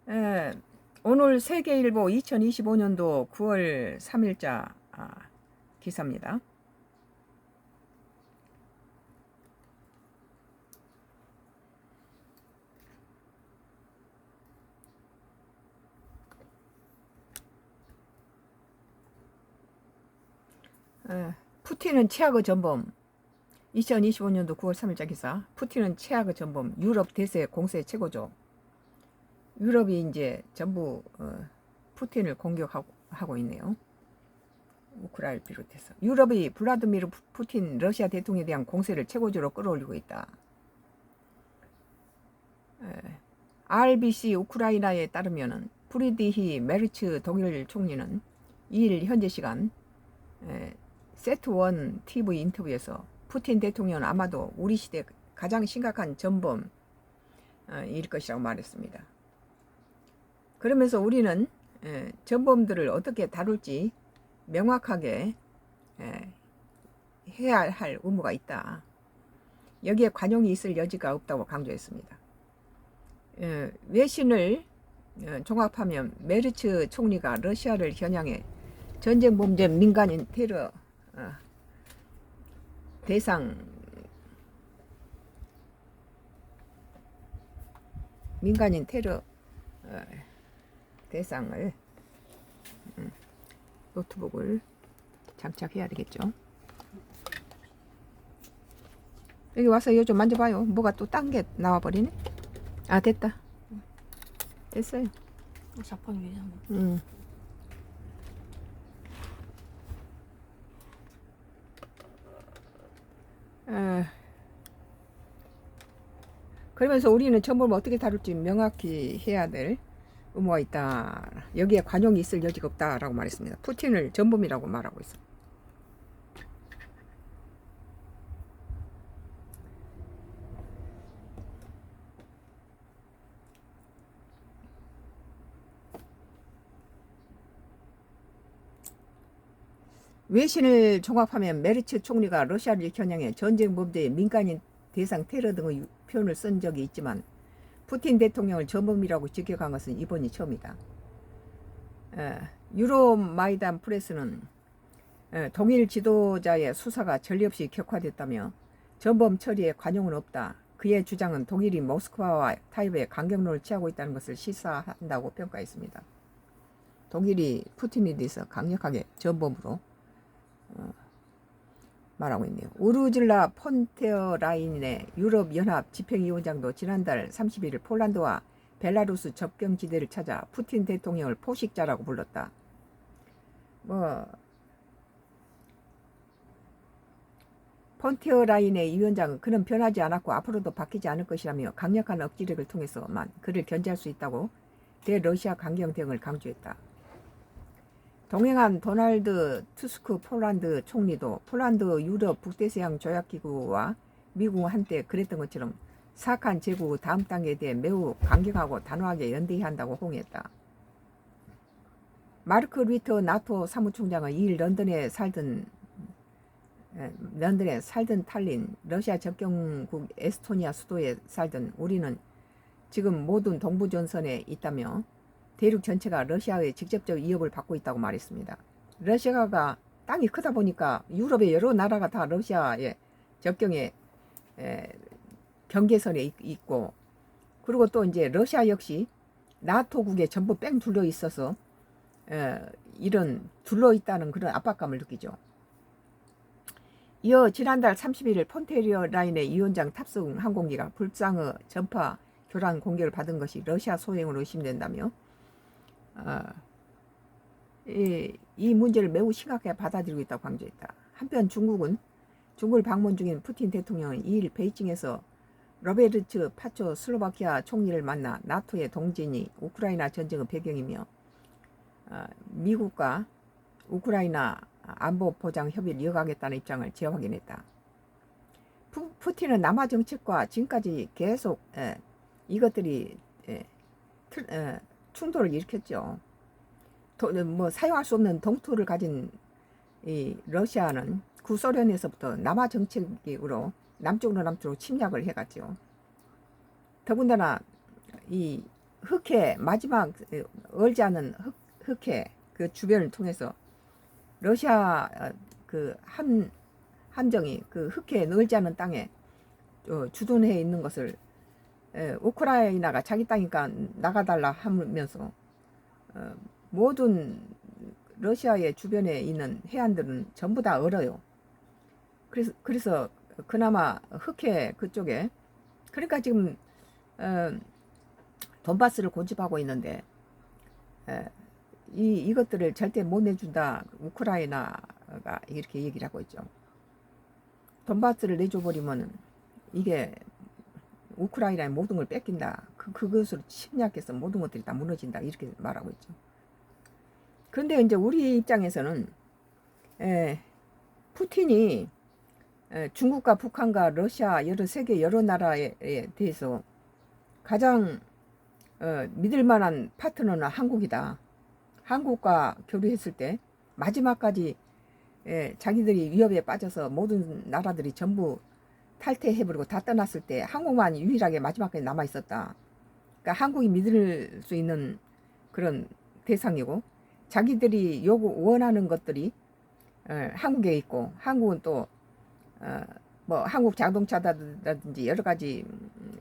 에, 오늘 세계일보 2025년도 9월 3일자 기사입니다. 푸틴은 최악의 전범. 2025년도 9월 3일자 기사. 푸틴은 최악의 전범. 유럽 대세 공세 최고조. 유럽이 이제 전부 푸틴을 공격하고 있네요. 우크라이나를 비롯해서 유럽이 블라디미르 푸틴 러시아 대통령에 대한 공세를 최고조로 끌어올리고 있다. RBC 우크라이나에 따르면은 프리디히 메르츠 독일 총리는 2일 현재 시간 세트1 TV 인터뷰에서 푸틴 대통령은 아마도 우리 시대 가장 심각한 전범일 것이라고 말했습니다. 그러면서 우리는 전범들을 어떻게 다룰지 명확하게 해야 할 의무가 있다. 여기에 관용이 있을 여지가 없다고 강조했습니다. 외신을 종합하면 메르츠 총리가 러시아를 겨냥해 전쟁 범죄 민간인 테러 대상 민간인 테러 대상을 노트북을 장착해야 되겠죠. 여기 와서 이거 좀 만져봐요. 뭐가 또 딴 게 나와버리네. 아, 됐다. 됐어요. 자판기 괜찮아. 그러면서 우리는 전범을 어떻게 다룰지 명확히 해야 될 의무가 있다. 여기에 관용이 있을 여지가 없다라고 말했습니다. 푸틴을 전범이라고 말하고 있습니다. 외신을 종합하면 메르츠 총리가 러시아를 겨냥해 전쟁 범죄의 민간인 대상 테러 등의 표현을 쓴 적이 있지만 푸틴 대통령을 전범이라고 직격한 것은 이번이 처음이다. 유럽 마이단 프레스는 동일 지도자의 수사가 전례 없이 격화됐다며 전범 처리에 관용은 없다. 그의 주장은 독일이 모스크바와 타입에 강경론을 취하고 있다는 것을 시사한다고 평가했습니다. 독일이 푸틴에 대해서 강력하게 전범으로 말하고 있네요. 우르즐라 폰테어라인의 유럽연합 집행위원장도 지난달 31일 폴란드와 벨라루스 접경지대를 찾아 푸틴 대통령을 포식자라고 불렀다. 폰테어라인의 위원장은 그는 변하지 않았고 앞으로도 바뀌지 않을 것이라며 강력한 억지력을 통해서만 그를 견제할 수 있다고 대러시아 강경 대응을 강조했다. 동행한 도널드 투스크 폴란드 총리도 폴란드 유럽 북대서양 조약기구와 미국은 한때 그랬던 것처럼 사악한 제국의 다음 단계에 대해 매우 강경하고 단호하게 연대해야 한다고 호응했다. 마르크 리터 나토 사무총장은 2일 런던에 살던 탈린 러시아 접경국 에스토니아 수도에 살던 우리는 지금 모든 동부전선에 있다며 대륙 전체가 러시아의 직접적 위협을 받고 있다고 말했습니다. 러시아가 땅이 크다 보니까 유럽의 여러 나라가 다 러시아의 접경에 경계선에 있고, 그리고 또 이제 러시아 역시 나토국에 전부 뺑 둘러 있어서 이런 둘러 있다는 그런 압박감을 느끼죠. 이어 지난달 31일 폰테리어 라인의 위원장 탑승 항공기가 불상의 전파 교란 공격을 받은 것이 러시아 소행으로 의심된다며 이 문제를 매우 심각하게 받아들이고 있다고 강조했다. 한편 중국을 방문 중인 푸틴 대통령은 2일 베이징에서 로베르츠 파초 슬로바키아 총리를 만나 나토의 동진이 우크라이나 전쟁의 배경이며 미국과 우크라이나 안보 보장 협의를 이어가겠다는 입장을 재확인했다. 푸틴은 남하 정책과 지금까지 계속 이것들이 충돌을 일으켰죠. 사용할 수 없는 동토를 가진 이 러시아는 구소련에서부터 남하 정책으로 남쪽으로 침략을 해갔죠. 더군다나 이 흑해 마지막 얼지 않은 흑해 그 주변을 통해서 러시아 그 함정이 그 흑해 얼지 않은 땅에 주둔해 있는 것을 우크라이나가 자기 땅이니까 나가달라 하면서 모든 러시아의 주변에 있는 해안들은 전부 다 얼어요. 그래서 그나마 흑해 그쪽에 그러니까 지금 돈바스를 고집하고 있는데 이것들을 절대 못 내준다. 우크라이나가 이렇게 얘기를 하고 있죠. 돈바스를 내줘버리면 이게 우크라이나의 모든 걸 뺏긴다. 그것으로 침략해서 모든 것들이 다 무너진다. 이렇게 말하고 있죠. 그런데 이제 우리 입장에서는 푸틴이 중국과 북한과 러시아 세계 여러 나라에 대해서 가장 믿을 만한 파트너는 한국이다. 한국과 교류했을 때 마지막까지 자기들이 위협에 빠져서 모든 나라들이 전부 탈퇴해버리고 다 떠났을 때 한국만 유일하게 마지막까지 남아있었다. 그러니까 한국이 믿을 수 있는 그런 대상이고 자기들이 원하는 것들이 한국에 있고 한국은 또 뭐 한국 자동차라든지 여러 가지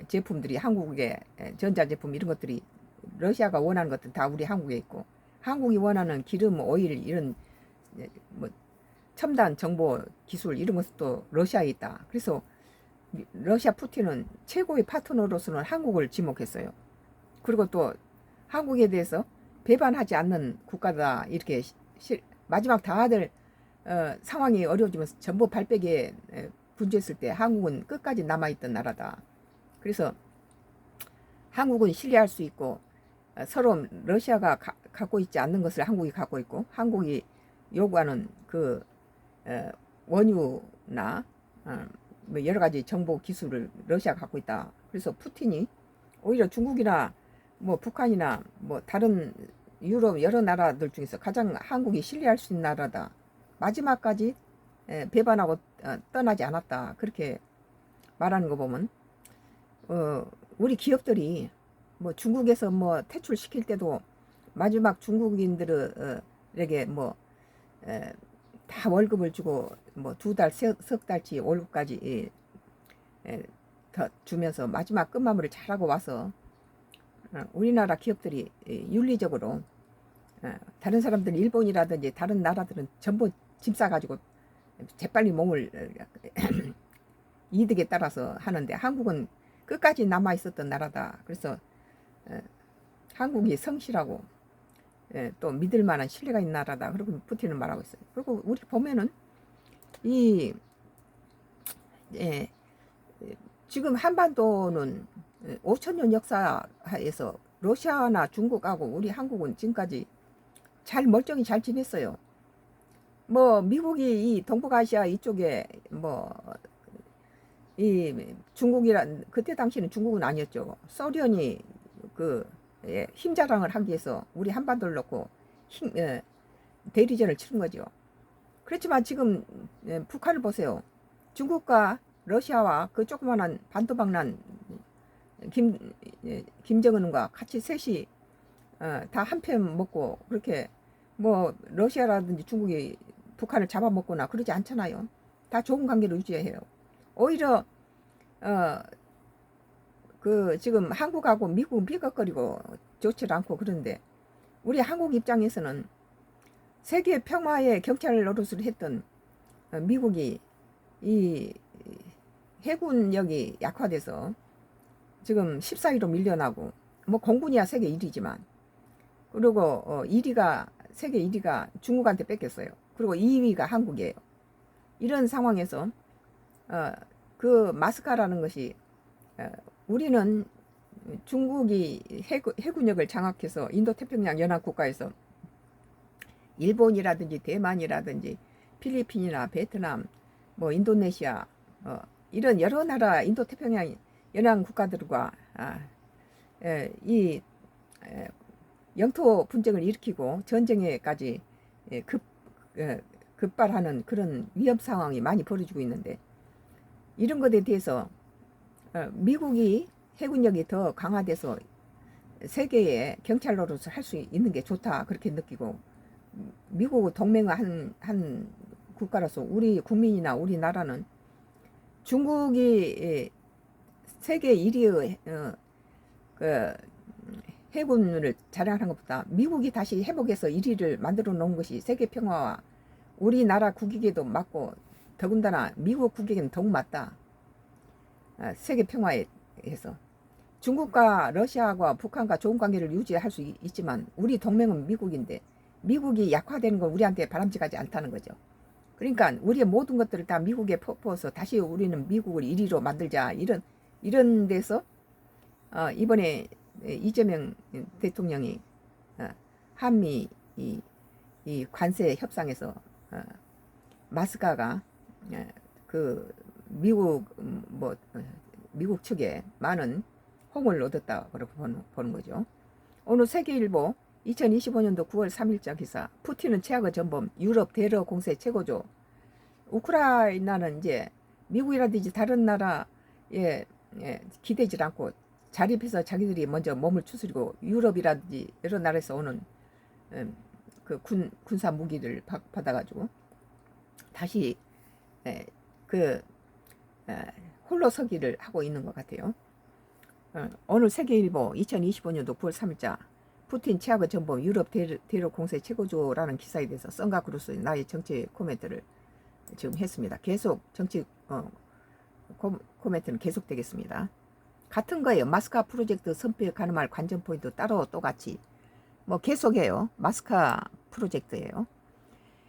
제품들이 한국의 전자제품 이런 것들이 러시아가 원하는 것들 다 우리 한국에 있고 한국이 원하는 기름, 오일 이런 뭐 첨단 정보 기술 이런 것도 러시아에 있다. 그래서 러시아 푸틴은 최고의 파트너로서는 한국을 지목했어요. 그리고 또 한국에 대해서 배반하지 않는 국가다 이렇게 마지막 다들 상황이 어려워지면서 전부 발백에 분주했을 때 한국은 끝까지 남아있던 나라다. 그래서 한국은 신뢰할 수 있고 서로 러시아가 갖고 있지 않는 것을 한국이 갖고 있고 한국이 요구하는 그 원유나 뭐 여러 가지 정보 기술을 러시아가 갖고 있다. 그래서 푸틴이 오히려 중국이나 뭐 북한이나 뭐 다른 유럽 여러 나라들 중에서 가장 한국이 신뢰할 수 있는 나라다. 마지막까지 배반하고 떠나지 않았다. 그렇게 말하는 거 보면 우리 기업들이 뭐 중국에서 뭐 퇴출시킬 때도 마지막 중국인들에게 뭐 다 월급을 주고 뭐 2달, 석 달치 월급까지 더 주면서 마지막 끝마무리를 잘하고 와서 우리나라 기업들이 윤리적으로 다른 사람들 일본이라든지 다른 나라들은 전부 짐 싸가지고 재빨리 몸을 이득에 따라서 하는데 한국은 끝까지 남아 있었던 나라다. 그래서 한국이 성실하고 또 믿을 만한 신뢰가 있는 나라다. 그리고 푸틴은 말하고 있어요. 그리고 우리 보면은 지금 한반도는 5천년 역사에서 러시아나 중국하고 우리 한국은 지금까지 멀쩡히 잘 지냈어요. 뭐 미국이 이 동북아시아 이쪽에 뭐 이 중국이란 그때 당시는 중국은 아니었죠. 소련이 그 힘 자랑을 하기 위해서 우리 한반도를 놓고 대리전을 치른 거죠. 그렇지만 지금 북한을 보세요. 중국과 러시아와 그 조그만한 반도박난 김정은과 같이 셋이 다 한 편 먹고 그렇게 뭐 러시아라든지 중국이 북한을 잡아먹거나 그러지 않잖아요. 다 좋은 관계를 유지해요. 오히려 그 지금 한국하고 미국은 비겁거리고 좋지 않고 그런데 우리 한국 입장에서는 세계 평화의 경찰 노릇을 했던 미국이 이 해군력이 약화돼서 지금 14위로 밀려나고 뭐 공군이야 세계 1위지만 그리고 1위가 세계 1위가 중국한테 뺏겼어요. 그리고 2위가 한국이에요. 이런 상황에서 그 마스카라는 것이 우리는 중국이 해군력을 장악해서 인도태평양 연합국가에서 일본이라든지 대만이라든지 필리핀이나 베트남 뭐 인도네시아 이런 여러 나라 인도태평양 연안 국가들과 이 영토 분쟁을 일으키고 전쟁에까지 급발하는 그런 위험 상황이 많이 벌어지고 있는데 이런 것에 대해서 미국이 해군력이 더 강화돼서 세계의 경찰로서 할 수 있는 게 좋다 그렇게 느끼고, 미국 동맹의 한 국가로서 우리 국민이나 우리나라는 중국이 세계 1위의 그 해군을 자랑하는 것보다 미국이 다시 회복해서 1위를 만들어 놓은 것이 세계 평화와 우리나라 국익에도 맞고, 더군다나 미국 국익에는 더욱 맞다. 세계 평화에 해서 중국과 러시아와 북한과 좋은 관계를 유지할 수 있지만 우리 동맹은 미국인데 미국이 약화되는 건 우리한테 바람직하지 않다는 거죠. 그러니까 우리의 모든 것들을 다 미국에 퍼부어서 다시 우리는 미국을 1위로 만들자, 이런 데서 이번에 이재명 대통령이 한미 이 관세 협상에서 마스카가 그 미국 측에 많은 홍을 얻었다 그렇게 보는 거죠. 오늘 세계일보 2025년도 9월 3일자 기사, 푸틴은 최악의 전범, 유럽 대러 공세 최고조. 우크라이나는 이제 미국이라든지 다른 나라에 기대지 않고 자립해서 자기들이 먼저 몸을 추스리고, 유럽이라든지 여러 나라에서 오는 그 군사 무기를 받아가지고 다시 홀로 서기를 하고 있는 것 같아요. 오늘 세계일보 2025년도 9월 3일자, 푸틴 최악의 전범, 유럽 대러 공세 최고조라는 기사에 대해서 썬가크루스 나의 정치 코멘트를 지금 했습니다. 계속 정치 코멘트는 계속되겠습니다. 같은 거예요. 마스카 프로젝트 선픽 가늠할 관전 포인트 따로 똑같이 뭐 계속해요. 마스카 프로젝트예요.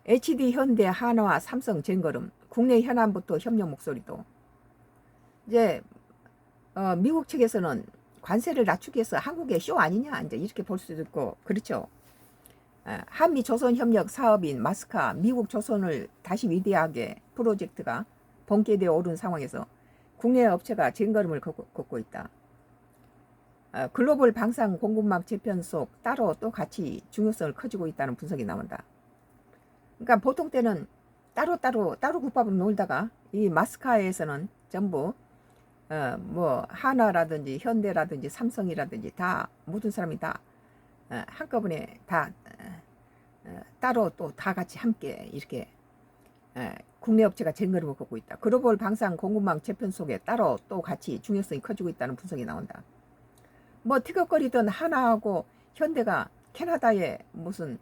HD 현대 한화 삼성 쟁거름, 국내 현안부터 협력 목소리도. 이제 미국 측에서는 관세를 낮추기 위해서 한국의 쇼 아니냐 이제 이렇게 볼 수도 있고, 그렇죠. 한미 조선 협력 사업인 마스카, 미국 조선을 다시 위대하게 프로젝트가 번개되어 오른 상황에서 국내 업체가 쟁걸음을 걷고 있다. 글로벌 방산 공급망 재편 속 따로 또 같이 중요성을 커지고 있다는 분석이 나온다. 그러니까 보통 때는 따로 국밥으로 놀다가 이 마스카에서는 전부 뭐 하나라든지 현대라든지 삼성이라든지 다 모든 사람이 다 한꺼번에 다 따로 또 다 같이 함께 이렇게 국내 업체가 쟁거름을 걷고 있다. 글로벌 방산 공급망 재편 속에 따로 또 같이 중요성이 커지고 있다는 분석이 나온다. 뭐 티격거리던 하나하고 현대가 캐나다에 무슨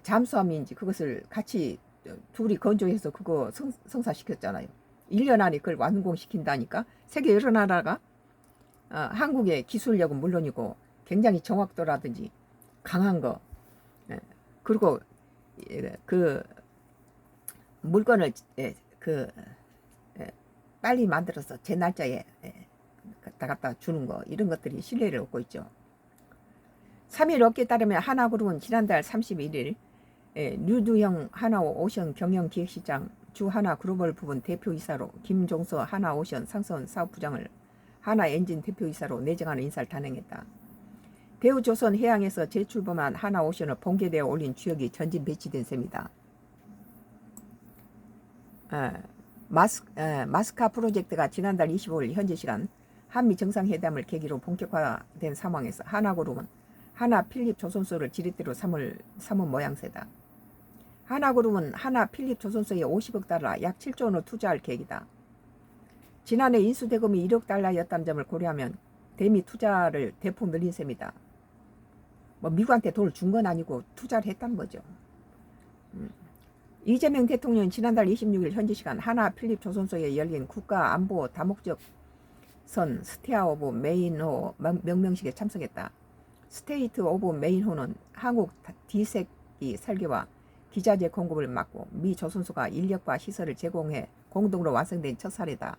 잠수함인지 그것을 같이 둘이 건조해서 그거 성사시켰잖아요. 1년 안에 그걸 완공시킨다니까. 세계 여러 나라가 한국의 기술력은 물론이고 굉장히 정확도라든지 강한 거, 그리고 그 물건을 빨리 만들어서 제 날짜에 갖다 주는 거, 이런 것들이 신뢰를 얻고 있죠. 3일 업계에 따르면 하나그룹은 지난달 31일 류두형 하나오션 경영기획시장, 주하나 글로벌 부분 대표이사로 김종서 하나오션 상선 사업부장을 하나엔진 대표이사로 내정하는 인사를 단행했다. 대우조선 해양에서 재출범한 하나오션을 번개되어 올린 주역이 전진 배치된 셈이다. 마스카 프로젝트가 지난달 25일 현지 시간 한미 정상회담을 계기로 본격화된 상황에서 하나그룹은 하나필립 조선소를 지렛대로 삼은 모양새다. 하나그룹은 하나필립 조선소에 50억 달러 약 7조 원을 투자할 계획이다. 지난해 인수대금이 1억 달러였다는 점을 고려하면 대미 투자를 대폭 늘린 셈이다. 뭐 미국한테 돈을 준 건 아니고 투자를 했다는 거죠. 이재명 대통령은 지난달 26일 현지 시간 하나필립 조선소에 열린 국가안보 다목적 선 스테아 오브 메인호 명명식에 참석했다. 스테이트 오브 메인호는 한국 D색이 설계와 기자재 공급을 맡고 미 조선소가 인력과 시설을 제공해 공동으로 완성된 첫 사례다.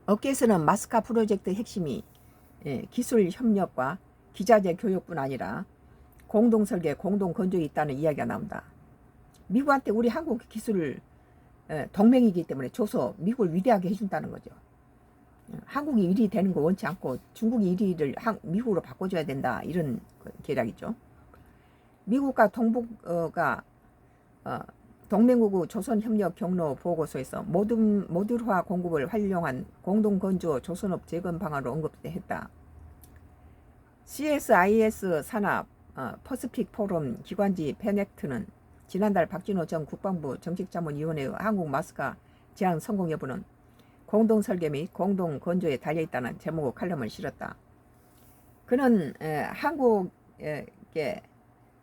업계에서는 마스카 프로젝트 핵심이 기술 협력과 기자재 교육뿐 아니라 공동 설계, 공동 건조에 있다는 이야기가 나온다. 미국한테 우리 한국 기술을 동맹이기 때문에 줘서 미국을 위대하게 해준다는 거죠. 한국이 1위 되는 거 원치 않고 중국이 1위를 미국으로 바꿔줘야 된다, 이런 계략이죠. 미국과 동북가 동맹국의 조선협력 경로 보고서에서 모듈화 공급을 활용한 공동건조 조선업 재건 방안을 언급했다. CSIS 산하 퍼시픽 포럼 기관지 페넥트는 지난달 박진호 전 국방부 정책자문위원회의 한국 마스카 제한 성공 여부는 공동 설계 및 공동 건조에 달려있다는 제목의 칼럼을 실었다. 그는 한국의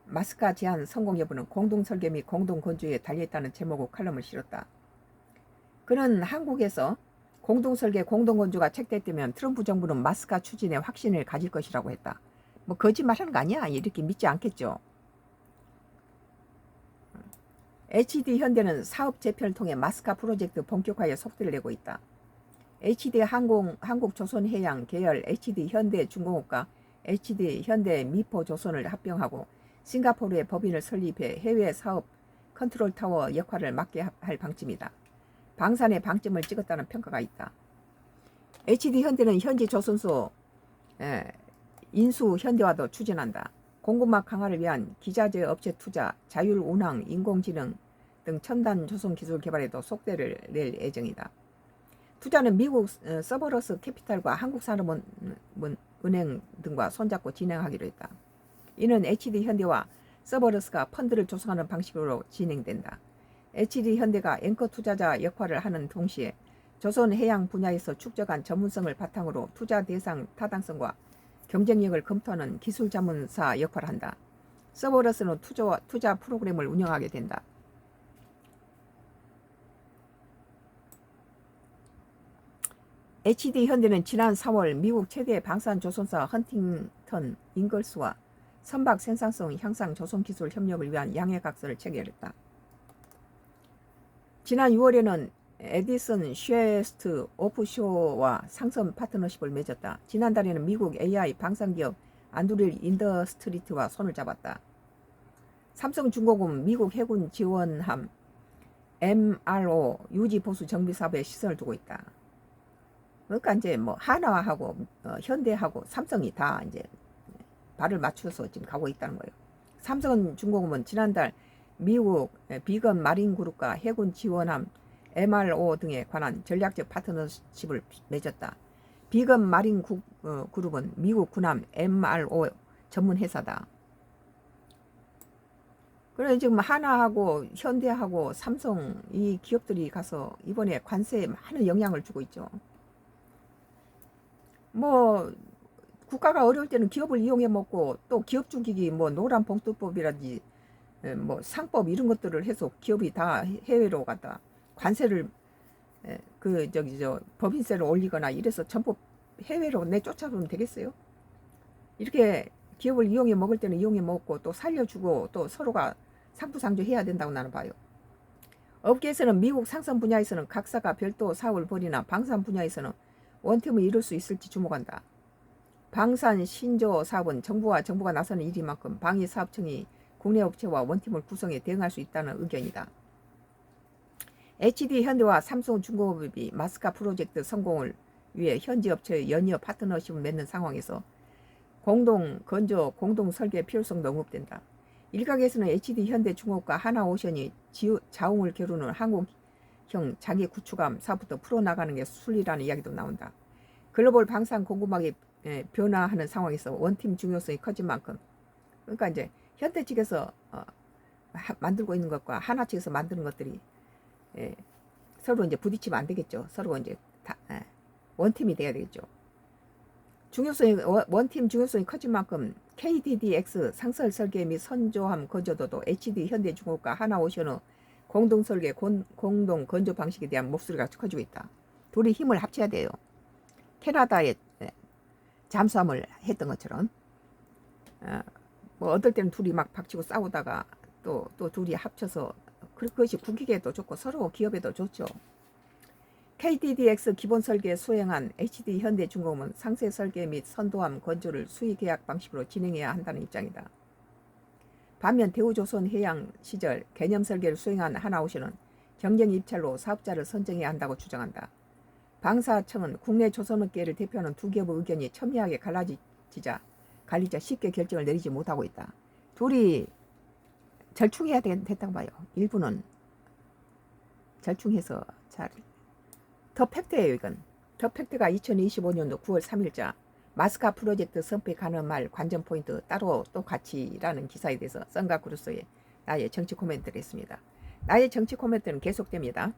마스카 제한 성공 여부는 공동 설계 및 공동 건조에 달려있다는 제목의 칼럼을 실었다. 그는 한국에서 공동 설계 공동 건조가 채택되면 트럼프 정부는 마스카 추진에 확신을 가질 것이라고 했다. 뭐 거짓말하는 거 아니야? 이렇게 믿지 않겠죠. HD 현대는 사업 재편을 통해 마스카 프로젝트 본격화에 속도를 내고 있다. HD 한국조선해양 계열 HD 현대중공업과 HD 현대미포조선을 합병하고 싱가포르에 법인을 설립해 해외 사업 컨트롤 타워 역할을 맡게 할 방침이다. 방산의 방점을 찍었다는 평가가 있다. HD 현대는 현지 조선소 인수 현대화도 추진한다. 공급망 강화를 위한 기자재 업체 투자, 자율 운항, 인공지능 등 첨단 조선 기술 개발에도 속도를 낼 예정이다. 투자는 미국 서버러스 캐피탈과 한국산업은행 등과 손잡고 진행하기로 했다. 이는 HD 현대와 서버러스가 펀드를 조성하는 방식으로 진행된다. HD 현대가 앵커 투자자 역할을 하는 동시에 조선 해양 분야에서 축적한 전문성을 바탕으로 투자 대상 타당성과 경쟁력을 검토하는 기술 자문사 역할을 한다. 서버러스는 투자 프로그램을 운영하게 된다. HD 현대는 지난 4월 미국 최대 방산 조선사 헌팅턴 잉걸스와 선박 생산성 향상 조선 기술 협력을 위한 양해각서를 체결했다. 지난 6월에는 에디슨 쉐스트 오프쇼어와 상선 파트너십을 맺었다. 지난달에는 미국 AI 방산기업 안드릴 인더스트리트와 손을 잡았다. 삼성중공업은 미국 해군 지원함 MRO 유지 보수 정비 사업에 시선을 두고 있다. 그러니까 이제 뭐 하나하고 현대하고 삼성이 다 이제 발을 맞춰서 지금 가고 있다는 거예요. 삼성중공업은 지난달 미국 비건 마린 그룹과 해군 지원함 MRO 등에 관한 전략적 파트너십을 맺었다. 비건 마린 그룹은 미국 군함 MRO 전문 회사다. 그래서 지금 하나하고 현대하고 삼성 이 기업들이 가서 이번에 관세에 많은 영향을 주고 있죠. 뭐 국가가 어려울 때는 기업을 이용해 먹고 또 기업 죽이기 뭐 노란 봉투법이라든지 뭐 상법 이런 것들을 해서 기업이 다 해외로 갔다 관세를 법인세를 올리거나 이래서 전부 해외로 내쫓아보면 되겠어요? 이렇게 기업을 이용해 먹을 때는 이용해 먹고 또 살려주고 또 서로가 상부상조 해야 된다고 나는 봐요. 업계에서는 미국 상선 분야에서는 각사가 별도 사업을 벌이나 방산 분야에서는 원팀을 이룰 수 있을지 주목한다. 방산 신조 사업은 정부가 나서는 일인 만큼 방위사업청이 국내 업체와 원팀을 구성해 대응할 수 있다는 의견이다. HD 현대와 삼성중공업이 마스카 프로젝트 성공을 위해 현지 업체의 연이어 파트너십을 맺는 상황에서 공동 건조, 공동 설계 필요성도 언급된다. 일각에서는 HD 현대중공업과 하나오션이 자웅을 겨루는 한국형 자기 구축함 사업부터 풀어나가는 게 순리라는 이야기도 나온다. 글로벌 방산 공급망이 변화하는 상황에서 원팀 중요성이 커진 만큼, 그러니까 이제 현대 측에서 만들고 있는 것과 하나 측에서 만드는 것들이 서로 이제 부딪히면 안 되겠죠. 서로 이제 원팀이 돼야 되겠죠. 원팀 중요성이 커진 만큼 KDDX 상설 설계 및 선조함 건조도도 HD 현대중공업과 하나오션의 공동 설계, 공동 건조 방식에 대한 목소리가 커지고 있다. 둘이 힘을 합쳐야 돼요. 캐나다에 잠수함을 했던 것처럼 뭐 어떨 때는 둘이 막 박치고 싸우다가 또 둘이 합쳐서 그것이 국익에도 좋고 서로 기업에도 좋죠. KDDX 기본 설계 수행한 HD 현대중공업은 상세 설계 및 선도함 건조를 수의 계약 방식으로 진행해야 한다는 입장이다. 반면 대우조선 해양 시절 개념 설계를 수행한 하나오션은 경쟁 입찰로 사업자를 선정해야 한다고 주장한다. 방사청은 국내 조선업계를 대표하는 두 기업의 의견이 첨예하게 갈리자 쉽게 결정을 내리지 못하고 있다. 둘이 절충해야 됐다고 봐요. 일부는 절충해서 잘. 더 팩트예요 이건. 더 팩트가 2025년도 9월 3일자 마스카 프로젝트 선택하는 말 관전 포인트 따로 또 같이라는 기사에 대해서 썬가 그루소의 나의 정치 코멘트를 했습니다. 나의 정치 코멘트는 계속됩니다.